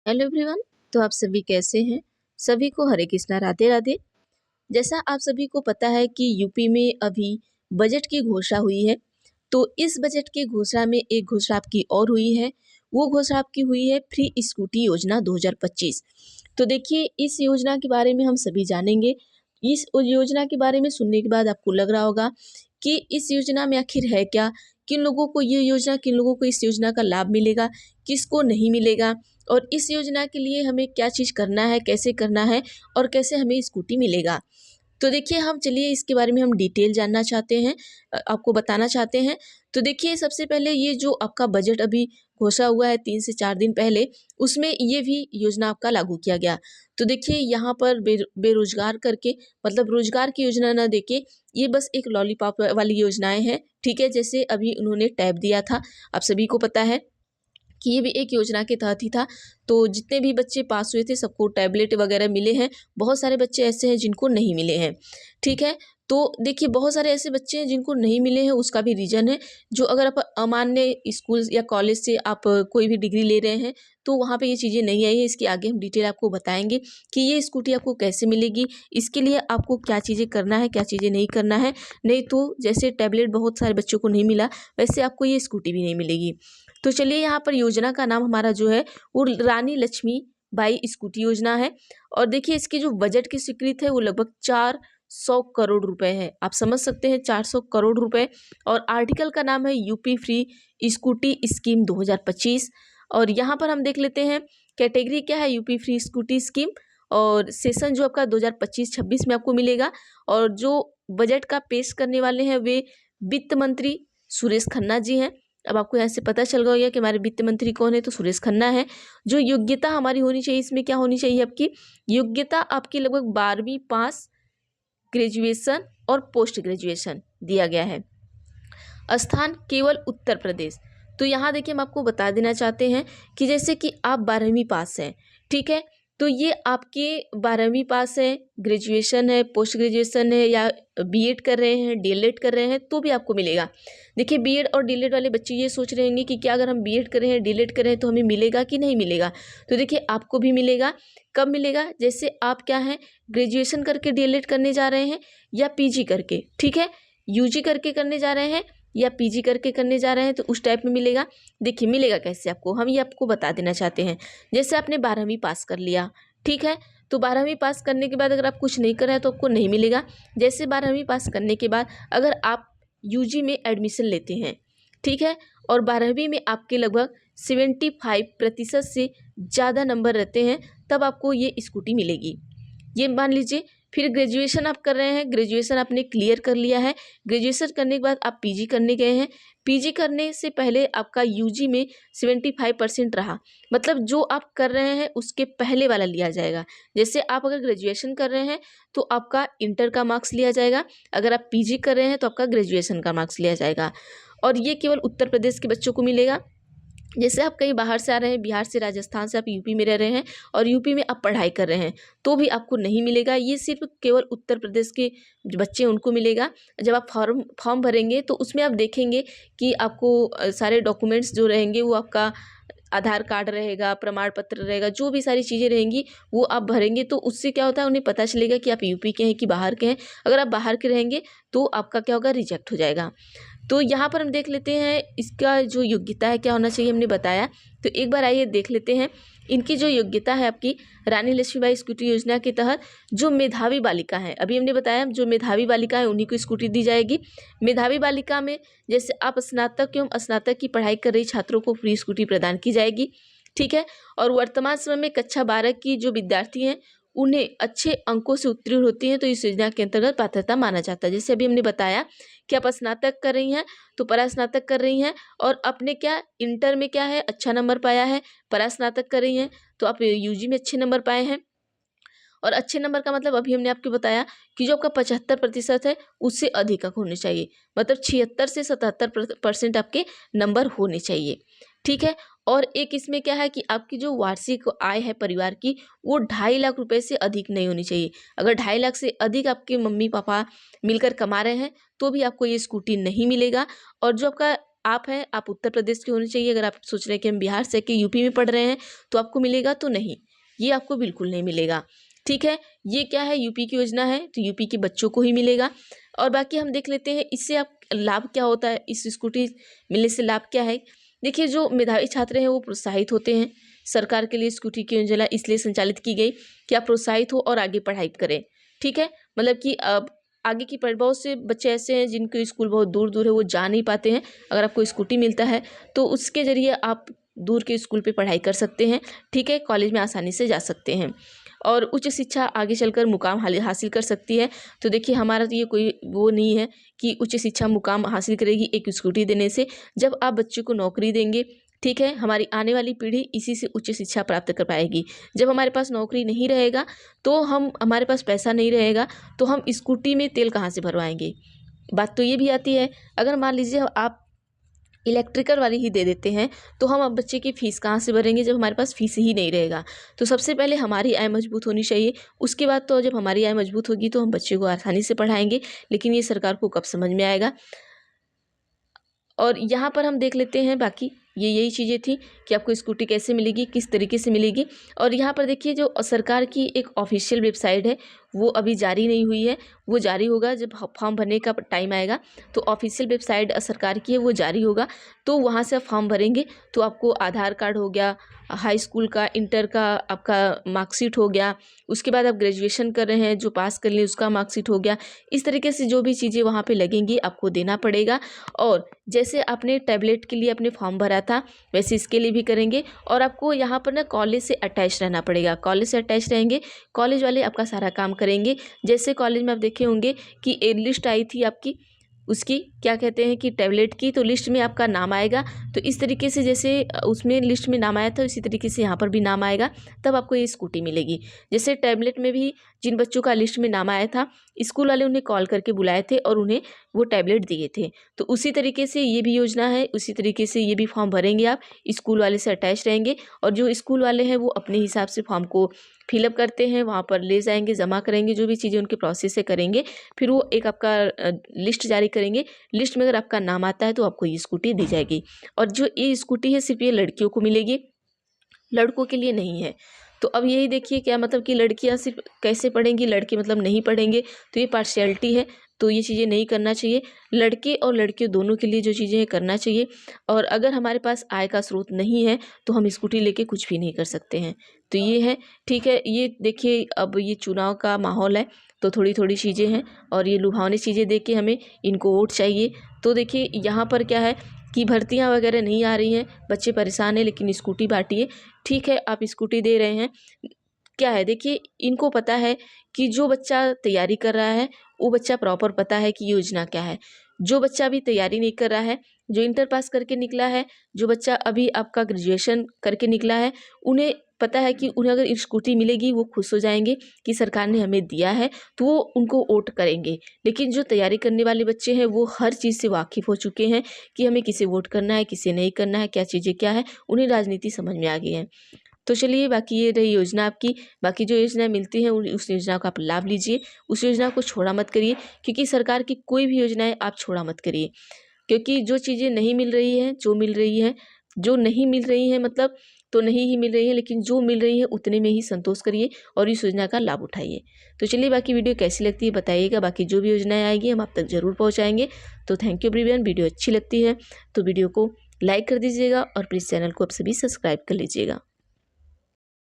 Hello everyone. तो आप सभी कैसे हैं? सभी को हरे कृष्णा, राधे राधे। जैसा आप सभी को पता है कि यूपी में अभी बजट की घोषणा हुई है। तो इस बजट की घोषणा में एक घोषणा आपकी और हुई है। वो घोषणा आपकी हुई है फ्री स्कूटी योजना 2025। तो देखिए, इस योजना के बारे में हम सभी जानेंगे। इस योजना के बारे में सुनने के बाद आपको लग रहा होगा कि इस योजना में आखिर है क्या, किन लोगों को इस योजना का लाभ मिलेगा, किसको नहीं मिलेगा, और इस योजना के लिए हमें क्या चीज़ करना है, कैसे करना है, और कैसे हमें स्कूटी मिलेगा। तो देखिए, हम चलिए इसके बारे में हम डिटेल जानना चाहते हैं, आपको बताना चाहते हैं। तो देखिए, सबसे पहले ये जो आपका बजट अभी घोषणा हुआ है 3 से 4 दिन पहले, उसमें ये भी योजना आपका लागू किया गया। तो देखिए, यहाँ पर बेरोज़गार करके, मतलब रोज़गार की योजना ना देके, ये बस एक लॉलीपॉप वाली योजनाएँ हैं, ठीक है? जैसे अभी उन्होंने टैब दिया था, आप सभी को पता है कि ये भी एक योजना के तहत ही था। तो जितने भी बच्चे पास हुए थे सबको टैबलेट वगैरह मिले हैं। बहुत सारे बच्चे ऐसे हैं जिनको नहीं मिले हैं, ठीक है? तो देखिए, बहुत सारे ऐसे बच्चे हैं जिनको नहीं मिले हैं, उसका भी रीज़न है। जो अगर आप अमान्य स्कूल या कॉलेज से आप कोई भी डिग्री ले रहे हैं, तो वहाँ पे ये चीज़ें नहीं आई है। इसकी आगे हम डिटेल आपको बताएँगे कि ये स्कूटी आपको कैसे मिलेगी, इसके लिए आपको क्या चीज़ें करना है, क्या चीज़ें नहीं करना है। नहीं तो जैसे टैबलेट बहुत सारे बच्चों को नहीं मिला, वैसे आपको ये स्कूटी भी नहीं मिलेगी। तो चलिए, यहाँ पर योजना का नाम हमारा जो है वो रानी लक्ष्मीबाई स्कूटी योजना है। और देखिए, इसकी जो बजट की स्वीकृत है वो लगभग 400 करोड़ रुपए है। आप समझ सकते हैं, 400 करोड़ रुपए। और आर्टिकल का नाम है यूपी फ्री स्कूटी स्कीम 2025। और यहाँ पर हम देख लेते हैं कैटेगरी क्या है यूपी फ्री स्कूटी स्कीम। और सेशन जो आपका 2025-26 में आपको मिलेगा। और जो बजट का पेश करने वाले हैं वे वित्त मंत्री सुरेश खन्ना जी हैं। अब आपको यहाँ से पता चल गया होगा कि हमारे वित्त मंत्री कौन है, तो सुरेश खन्ना है। जो योग्यता हमारी होनी चाहिए, इसमें क्या होनी चाहिए आपकी योग्यता, आपकी लगभग 12वीं पास, ग्रेजुएशन और पोस्ट ग्रेजुएशन दिया गया है। स्थान केवल उत्तर प्रदेश। तो यहाँ देखिए, हम आपको बता देना चाहते हैं कि जैसे कि आप 12वीं पास हैं, ठीक है? तो ये आपके 12वीं पास है, ग्रेजुएशन है, पोस्ट ग्रेजुएशन है, या बीएड कर रहे हैं, डीएलएड कर रहे हैं, तो भी आपको मिलेगा। देखिए, बीएड और डीएलएड वाले बच्चे ये सोच रहे होंगे कि क्या अगर हम बीएड कर रहे हैं, डीएलएड कर रहे हैं, तो हमें मिलेगा कि नहीं मिलेगा। तो देखिए, आपको भी मिलेगा। कब मिलेगा? जैसे आप क्या हैं, ग्रेजुएशन करके डीएलएड करने जा रहे हैं, या पीजी करके, ठीक है? यूजी करके करने जा रहे हैं, या पीजी करके करने जा रहे हैं, तो उस टाइप में मिलेगा। देखिए, मिलेगा कैसे आपको, हम ये आपको बता देना चाहते हैं। जैसे आपने 12वीं पास कर लिया, ठीक है? तो 12वीं पास करने के बाद अगर आप कुछ नहीं कर रहे हैं तो आपको नहीं मिलेगा। जैसे 12वीं पास करने के बाद अगर आप यूजी में एडमिशन लेते हैं, ठीक है? और 12वीं में आपके लगभग 75% से ज़्यादा नंबर रहते हैं, तब आपको ये स्कूटी मिलेगी। ये मान लीजिए, फिर ग्रेजुएशन आप कर रहे हैं, ग्रेजुएशन आपने क्लियर कर लिया है। ग्रेजुएशन करने के बाद आप पीजी करने गए हैं। पीजी करने से पहले आपका यूजी में 75% रहा, मतलब जो आप कर रहे हैं उसके पहले वाला लिया जाएगा। जैसे आप अगर ग्रेजुएशन कर रहे हैं तो आपका इंटर का मार्क्स लिया जाएगा, अगर आप पीजी कर रहे हैं तो आपका ग्रेजुएशन का मार्क्स लिया जाएगा। और ये केवल उत्तर प्रदेश के बच्चों को मिलेगा। जैसे आप कहीं बाहर से आ रहे हैं, बिहार से, राजस्थान से, आप यूपी में रह रहे हैं और यूपी में आप पढ़ाई कर रहे हैं, तो भी आपको नहीं मिलेगा। ये सिर्फ केवल उत्तर प्रदेश के जो बच्चे हैं उनको मिलेगा। जब आप फॉर्म भरेंगे तो उसमें आप देखेंगे कि आपको सारे डॉक्यूमेंट्स जो रहेंगे वो आपका आधार कार्ड रहेगा, प्रमाण पत्र रहेगा, जो भी सारी चीज़ें रहेंगी वो आप भरेंगे। तो उससे क्या होता है, उन्हें पता चलेगा कि आप यूपी के हैं कि बाहर के हैं। अगर आप बाहर के रहेंगे तो आपका क्या होगा, रिजेक्ट हो जाएगा। तो यहाँ पर हम देख लेते हैं इसका जो योग्यता है क्या होना चाहिए, हमने बताया। तो एक बार आइए देख लेते हैं इनकी जो योग्यता है आपकी रानी लक्ष्मीबाई स्कूटी योजना के तहत। जो मेधावी बालिका है, अभी हमने बताया जो मेधावी बालिका है उन्हीं को स्कूटी दी जाएगी। मेधावी बालिका में जैसे आप स्नातक एवं स्नातक की पढ़ाई कर रही छात्रों को फ्री स्कूटी प्रदान की जाएगी, ठीक है? और वर्तमान समय में कक्षा 12 की जो विद्यार्थी हैं उन्हें अच्छे अंकों से उत्तीर्ण होती हैं तो इस योजना के अंतर्गत पात्रता माना जाता है। जैसे अभी हमने बताया कि आप स्नातक कर रही हैं तो परास्नातक कर रही हैं, और अपने क्या इंटर में क्या है, अच्छा नंबर पाया है, परास्नातक कर रही हैं तो आप यूजी में अच्छे नंबर पाए हैं। और अच्छे नंबर का मतलब अभी हमने आपको बताया कि जो आपका 75% है उससे अधिक अंक होने चाहिए, मतलब 76 से 77% आपके नंबर होने चाहिए, ठीक है? और एक इसमें क्या है कि आपकी जो वार्षिक आय है परिवार की, वो 2.5 लाख रुपए से अधिक नहीं होनी चाहिए। अगर 2.5 लाख से अधिक आपके मम्मी पापा मिलकर कमा रहे हैं तो भी आपको ये स्कूटी नहीं मिलेगा। और जो आपका आप हैं, आप उत्तर प्रदेश के होने चाहिए। अगर आप सोच रहे हैं कि हम बिहार से कि यूपी में पढ़ रहे हैं तो आपको मिलेगा, तो नहीं, ये आपको बिल्कुल नहीं मिलेगा। ठीक है, ये क्या है, यूपी की योजना है, तो यूपी के बच्चों को ही मिलेगा। और बाकी हम देख लेते हैं इससे आप लाभ क्या होता है, इस स्कूटी मिलने से लाभ क्या है। देखिए, जो मेधावी छात्र हैं वो प्रोत्साहित होते हैं। सरकार के लिए स्कूटी की योजना इसलिए संचालित की गई कि आप प्रोत्साहित हो और आगे पढ़ाई करें। ठीक है, मतलब कि अब आगे की पढ़ बहुत से बच्चे ऐसे हैं जिनके स्कूल बहुत दूर दूर है, वो जा नहीं पाते हैं। अगर आपको स्कूटी मिलता है तो उसके ज़रिए आप दूर के स्कूल पे पढ़ाई कर सकते हैं। ठीक है, कॉलेज में आसानी से जा सकते हैं और उच्च शिक्षा आगे चलकर मुकाम हासिल कर सकती है। तो देखिए, हमारा तो ये कोई वो नहीं है कि उच्च शिक्षा मुकाम हासिल करेगी एक स्कूटी देने से। जब आप बच्चे को नौकरी देंगे, ठीक है, हमारी आने वाली पीढ़ी इसी से उच्च शिक्षा प्राप्त कर पाएगी। जब हमारे पास नौकरी नहीं रहेगा, तो हमारे पास पैसा नहीं रहेगा, तो हम स्कूटी में तेल कहाँ से भरवाएंगे। बात तो ये भी आती है, अगर मान लीजिए आप इलेक्ट्रिकल वाली ही दे देते हैं, तो हम अब बच्चे की फ़ीस कहाँ से भरेंगे जब हमारे पास फ़ीस ही नहीं रहेगा। तो सबसे पहले हमारी आय मजबूत होनी चाहिए, उसके बाद तो जब हमारी आय मजबूत होगी तो हम बच्चे को आसानी से पढ़ाएंगे। लेकिन ये सरकार को कब समझ में आएगा। और यहाँ पर हम देख लेते हैं, बाकी यही चीज़ें थी कि आपको स्कूटी कैसे मिलेगी, किस तरीके से मिलेगी। और यहाँ पर देखिए, जो सरकार की एक ऑफिशियल वेबसाइट है वो अभी जारी नहीं हुई है, वो जारी होगा जब फॉर्म भरने का टाइम आएगा। तो ऑफिशियल वेबसाइट सरकार की है, वो जारी होगा, तो वहाँ से आप फॉर्म भरेंगे तो आपको आधार कार्ड हो गया, हाई स्कूल का, इंटर का आपका मार्कशीट हो गया, उसके बाद आप ग्रेजुएशन कर रहे हैं जो पास कर लिए उसका मार्कशीट हो गया। इस तरीके से जो भी चीज़ें वहाँ पे लगेंगी आपको देना पड़ेगा। और जैसे आपने टैबलेट के लिए अपने फॉर्म भरा था, वैसे इसके लिए भी करेंगे। और आपको यहाँ पर ना कॉलेज से अटैच रहना पड़ेगा। कॉलेज से अटैच रहेंगे, कॉलेज वाले आपका सारा काम करेंगे। जैसे कॉलेज में आप देखे होंगे कि एक लिस्ट आई थी आपकी, उसकी क्या कहते हैं कि टैबलेट की, तो लिस्ट में आपका नाम आएगा। तो इस तरीके से जैसे उसमें लिस्ट में नाम आया था, इसी तरीके से यहाँ पर भी नाम आएगा, तब आपको ये स्कूटी मिलेगी। जैसे टैबलेट में भी जिन बच्चों का लिस्ट में नाम आया था, स्कूल वाले उन्हें कॉल करके बुलाए थे और उन्हें वो टैबलेट दिए थे। तो उसी तरीके से ये भी योजना है, उसी तरीके से ये भी फॉर्म भरेंगे आप, स्कूल वाले से अटैच रहेंगे। और जो स्कूल वाले हैं वो अपने हिसाब से फॉर्म को फिलअप करते हैं, वहाँ पर ले जाएंगे, जमा करेंगे, जो भी चीज़ें उनके प्रोसेस से करेंगे। फिर वो एक आपका लिस्ट जारी करेंगे। लिस्ट में अगर आपका नाम आता है तो आपको ये स्कूटी दी जाएगी। और जो ये स्कूटी है सिर्फ ये लड़कियों को मिलेगी, लड़कों के लिए नहीं है। तो अब यही देखिए, क्या मतलब कि लड़कियां सिर्फ कैसे पढ़ेंगी, लड़के मतलब नहीं पढ़ेंगे, तो ये पार्शियलिटी है। तो ये चीज़ें नहीं करना चाहिए, लड़के और लड़कियों दोनों के लिए जो चीज़ें हैं करना चाहिए। और अगर हमारे पास आय का स्रोत नहीं है तो हम स्कूटी लेके कुछ भी नहीं कर सकते हैं। तो ये है, ठीक है। ये देखिए, अब ये चुनाव का माहौल है, तो थोड़ी थोड़ी चीज़ें हैं और ये लुभावनी चीज़ें देख के हमें इनको वोट चाहिए। तो देखिए, यहाँ पर क्या है कि भर्तियाँ वगैरह नहीं आ रही हैं, बच्चे परेशान हैं, लेकिन स्कूटी बांटिए। ठीक है, आप स्कूटी दे रहे हैं, क्या है देखिए, इनको पता है कि जो बच्चा तैयारी कर रहा है वो बच्चा प्रॉपर पता है कि योजना क्या है। जो बच्चा अभी तैयारी नहीं कर रहा है, जो इंटर पास करके निकला है, जो बच्चा अभी आपका ग्रेजुएशन करके निकला है, उन्हें पता है कि उन्हें अगर स्कूटी मिलेगी वो खुश हो जाएंगे कि सरकार ने हमें दिया है, तो वो उनको वोट करेंगे। लेकिन जो तैयारी करने वाले बच्चे हैं वो हर चीज़ से वाकिफ़ हो चुके हैं कि हमें किसे वोट करना है, किसे नहीं करना है, क्या चीज़ें क्या है, उन्हें राजनीति समझ में आ गई है। तो चलिए, बाकी ये रही योजना आपकी। बाकी जो योजनाएं मिलती हैं उस योजना का आप लाभ लीजिए, उस योजना को छोड़ा मत करिए, क्योंकि सरकार की कोई भी योजनाएं आप छोड़ा मत करिए। क्योंकि जो चीज़ें नहीं मिल रही हैं, जो मिल रही है, जो नहीं मिल रही हैं मतलब तो नहीं ही मिल रही है, लेकिन जो मिल रही है उतने में ही संतोष करिए और इस योजना का लाभ उठाइए। तो चलिए, बाकी वीडियो कैसी लगती है बताइएगा। बाकी जो भी योजनाएं आएगी हम आप तक ज़रूर पहुँचाएंगे। तो थैंक यू एवरीवन। वीडियो अच्छी लगती है तो वीडियो को लाइक कर दीजिएगा और प्लीज़ चैनल को आप सभी सब्सक्राइब कर लीजिएगा।